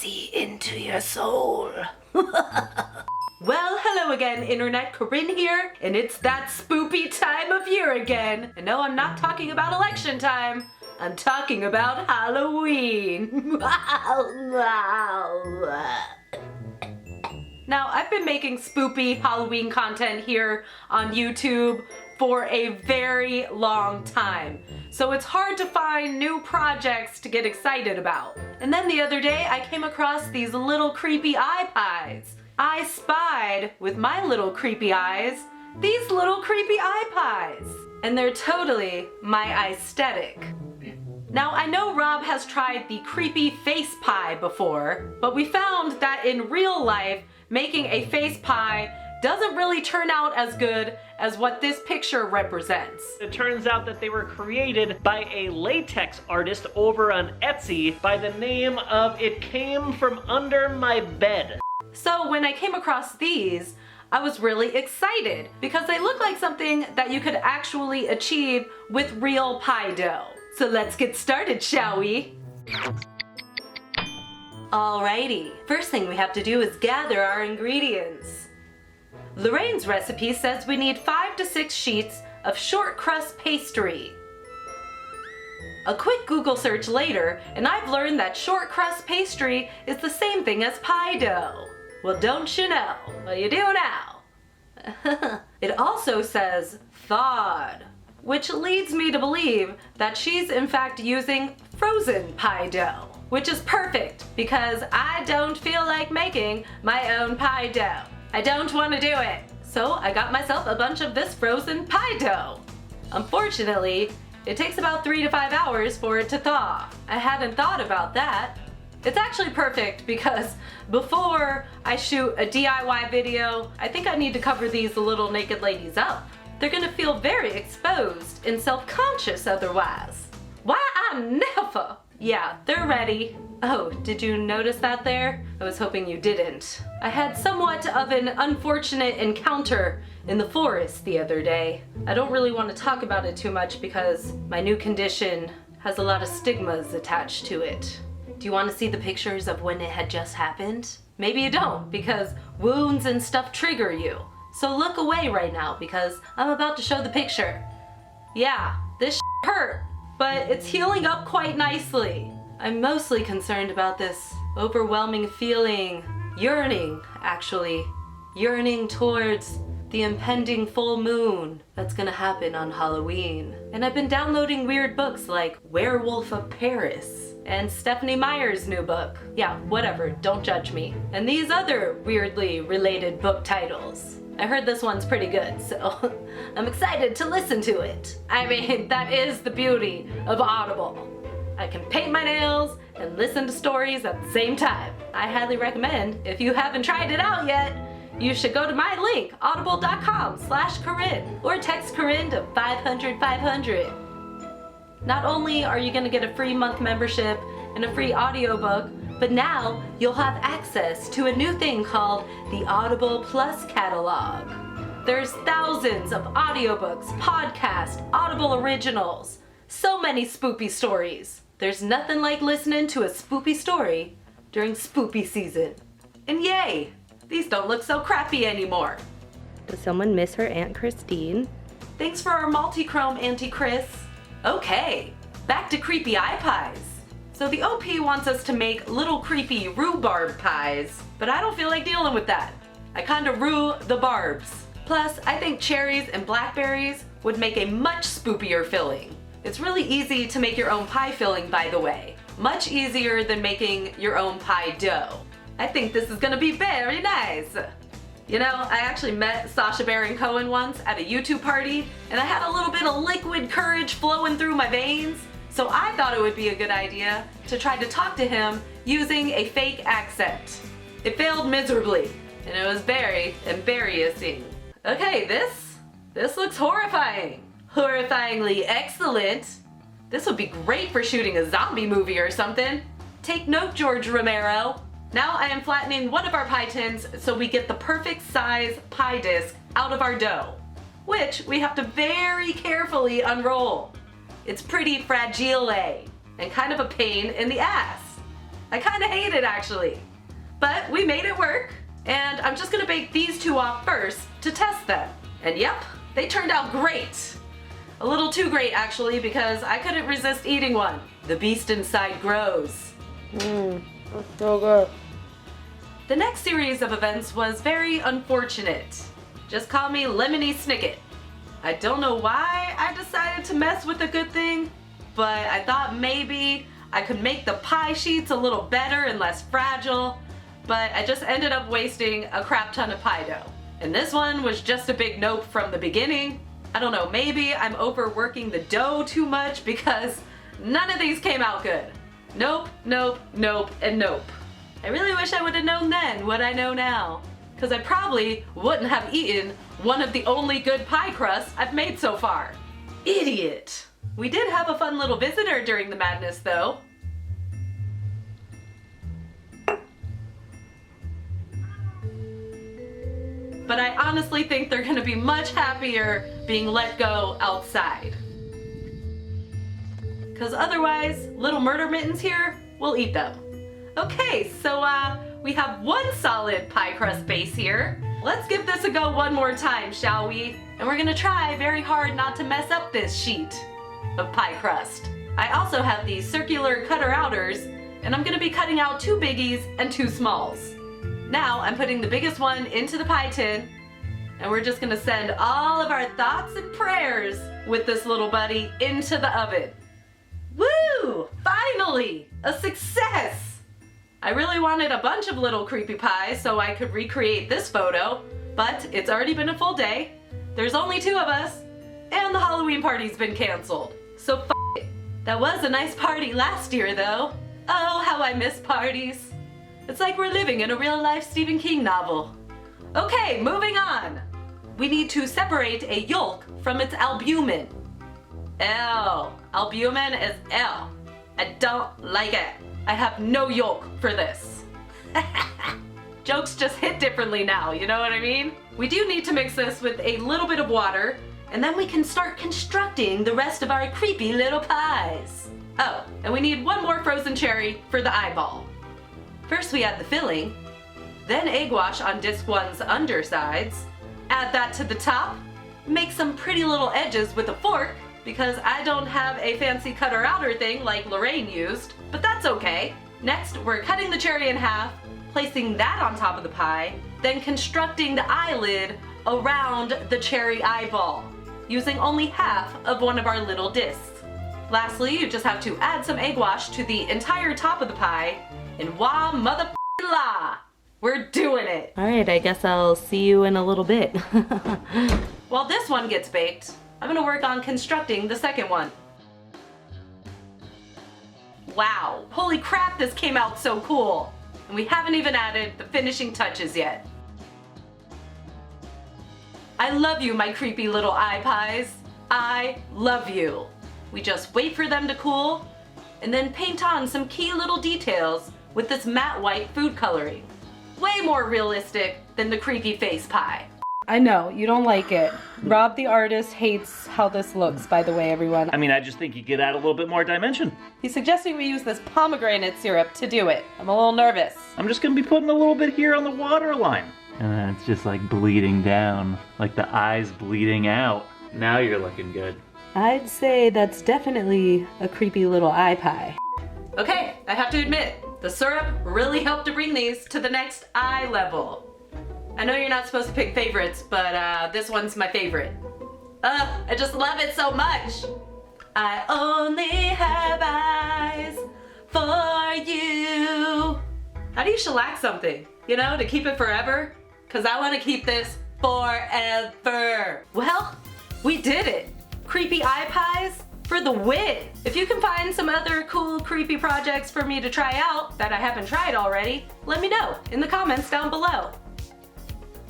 see into your soul. Well, hello again, Internet. Corinne here, and it's that spoopy time of year again. And no, I'm not talking about election time. I'm talking about Halloween. Now, I've been making spoopy Halloween content here on YouTube for a very long time. So it's hard to find new projects to get excited about. And then the other day, I came across these little creepy eye pies. I spied, with my little creepy eyes, these little creepy eye pies. And they're totally my aesthetic. Now, I know Rob has tried the creepy face pie before, but we found that in real life, making a face pie doesn't really turn out as good as what this picture represents. It turns out that they were created by a latex artist over on Etsy by the name of It Came From Under My Bed. So when I came across these, I was really excited because they look like something that you could actually achieve with real pie dough. So let's get started, shall we? Alrighty, first thing we have to do is gather our ingredients. Lorraine's recipe says we need 5 to 6 sheets of short crust pastry. A quick Google search later, and I've learned that short crust pastry is the same thing as pie dough. Well, don't you know? Well, you do now. It also says thawed, which leads me to believe that she's in fact using frozen pie dough, which is perfect because I don't feel like making my own pie dough. I don't want to do it. So I got myself a bunch of this frozen pie dough. Unfortunately, it takes about 3 to 5 hours for it to thaw. I hadn't thought about that. It's actually perfect because before I shoot a DIY video, I think I need to cover these little naked ladies up. They're gonna feel very exposed and self-conscious otherwise. Why I never? Yeah, they're ready. Oh, did you notice that there? I was hoping you didn't. I had somewhat of an unfortunate encounter in the forest the other day. I don't really want to talk about it too much because my new condition has a lot of stigmas attached to it. Do you want to see the pictures of when it had just happened? Maybe you don't, because wounds and stuff trigger you. So look away right now because I'm about to show the picture. Yeah, this hurt, but it's healing up quite nicely. I'm mostly concerned about this overwhelming feeling, yearning towards the impending full moon that's gonna happen on Halloween. And I've been downloading weird books like Werewolf of Paris and Stephanie Meyer's new book. Yeah, whatever, don't judge me. And these other weirdly related book titles. I heard this one's pretty good, so I'm excited to listen to it. I mean, that is the beauty of Audible. I can paint my nails and listen to stories at the same time. I highly recommend, if you haven't tried it out yet, you should go to my link, audible.com/Corinne, or text Corinne to 500-500. Not only are you gonna get a free month membership and a free audiobook, but now you'll have access to a new thing called the Audible Plus catalog. There's thousands of audiobooks, podcasts, Audible originals, so many spoopy stories. There's nothing like listening to a spoopy story during spoopy season. And yay, these don't look so crappy anymore. Does someone miss her Aunt Christine? Thanks for our multi-chrome, Auntie Chris. Okay, back to creepy eye pies. So the OP wants us to make little creepy rhubarb pies, but I don't feel like dealing with that. I kinda rue the barbs. Plus, I think cherries and blackberries would make a much spoopier filling. It's really easy to make your own pie filling, by the way. Much easier than making your own pie dough. I think this is gonna be very nice. You know, I actually met Sacha Baron Cohen once at a YouTube party, and I had a little bit of liquid courage flowing through my veins, so I thought it would be a good idea to try to talk to him using a fake accent. It failed miserably, and it was very embarrassing. Okay, this looks horrifying. Horrifyingly excellent. This would be great for shooting a zombie movie or something. Take note, George Romero. Now I am flattening one of our pie tins so we get the perfect size pie disc out of our dough, which we have to very carefully unroll. It's pretty fragile and kind of a pain in the ass. I kind of hate it actually. But we made it work, and I'm just gonna bake these two off first to test them. And yep, they turned out great. A little too great actually, because I couldn't resist eating one. The beast inside grows. That's so good. The next series of events was very unfortunate. Just call me Lemony Snicket. I don't know why I decided to mess with a good thing, but I thought maybe I could make the pie sheets a little better and less fragile, but I just ended up wasting a crap ton of pie dough. And this one was just a big nope from the beginning. I don't know, maybe I'm overworking the dough too much because none of these came out good. Nope, nope, nope, and nope. I really wish I would have known then what I know now, because I probably wouldn't have eaten one of the only good pie crusts I've made so far. Idiot! We did have a fun little visitor during the madness though. But I honestly think they're gonna be much happier being let go outside. Because otherwise, little murder mittens here will eat them. Okay, so we have one solid pie crust base here. Let's give this a go one more time, shall we? And we're gonna try very hard not to mess up this sheet of pie crust. I also have these circular cutter outers, and I'm gonna be cutting out 2 biggies and 2 smalls. Now I'm putting the biggest one into the pie tin, and we're just gonna send all of our thoughts and prayers with this little buddy into the oven. Woo! Finally! A success! I really wanted a bunch of little creepy pies so I could recreate this photo, but it's already been a full day, there's only 2 of us, and the Halloween party's been canceled. So f it. That was a nice party last year though. Oh, how I miss parties. It's like we're living in a real-life Stephen King novel. Okay, moving on. We need to separate a yolk from its albumin. L. Albumin is L. I don't like it. I have no yolk for this. Jokes just hit differently now, you know what I mean? We do need to mix this with a little bit of water, and then we can start constructing the rest of our creepy little pies. Oh, and we need 1 more frozen cherry for the eyeball. First we add the filling, then egg wash on disc 1's undersides, add that to the top, make some pretty little edges with a fork, because I don't have a fancy cutter outer thing like Lorraine used, but that's okay. Next, we're cutting the cherry in half, placing that on top of the pie, then constructing the eyelid around the cherry eyeball, using only half of one of our little discs. Lastly, you just have to add some egg wash to the entire top of the pie, and wah mother la! We're doing it! Alright, I guess I'll see you in a little bit. While this one gets baked, I'm gonna work on constructing the second one. Wow, holy crap, this came out so cool! And we haven't even added the finishing touches yet. I love you, my creepy little eye pies. I love you. We just wait for them to cool, and then paint on some key little details with this matte white food coloring. Way more realistic than the creepy face pie. I know, you don't like it. Rob the artist hates how this looks, by the way, everyone. I mean, I just think you could add a little bit more dimension. He's suggesting we use this pomegranate syrup to do it. I'm a little nervous. I'm just gonna be putting a little bit here on the water line. And then it's just like bleeding down, like the eyes bleeding out. Now you're looking good. I'd say that's definitely a creepy little eye pie. Okay, I have to admit, the syrup really helped to bring these to the next eye level. I know you're not supposed to pick favorites, but this one's my favorite. I just love it so much. I only have eyes for you. How do you shellac something? You know, to keep it forever? Cause I wanna keep this forever. Well, we did it. Creepy eye pies for the win. If you can find some other cool creepy projects for me to try out that I haven't tried already, let me know in the comments down below.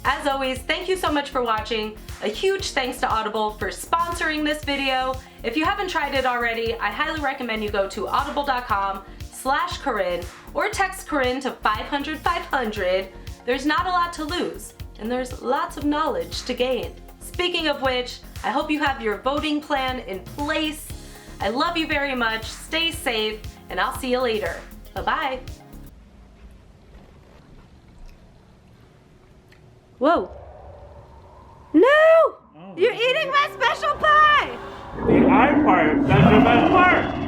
As always, thank you so much for watching. A huge thanks to Audible for sponsoring this video. If you haven't tried it already, I highly recommend you go to audible.com/Corinne or text Corinne to 500-500. There's not a lot to lose, and there's lots of knowledge to gain. Speaking of which, I hope you have your voting plan in place. I love you very much, stay safe, and I'll see you later. Bye-bye. Whoa. No! You're eating my special pie! The eye part, that's the best part.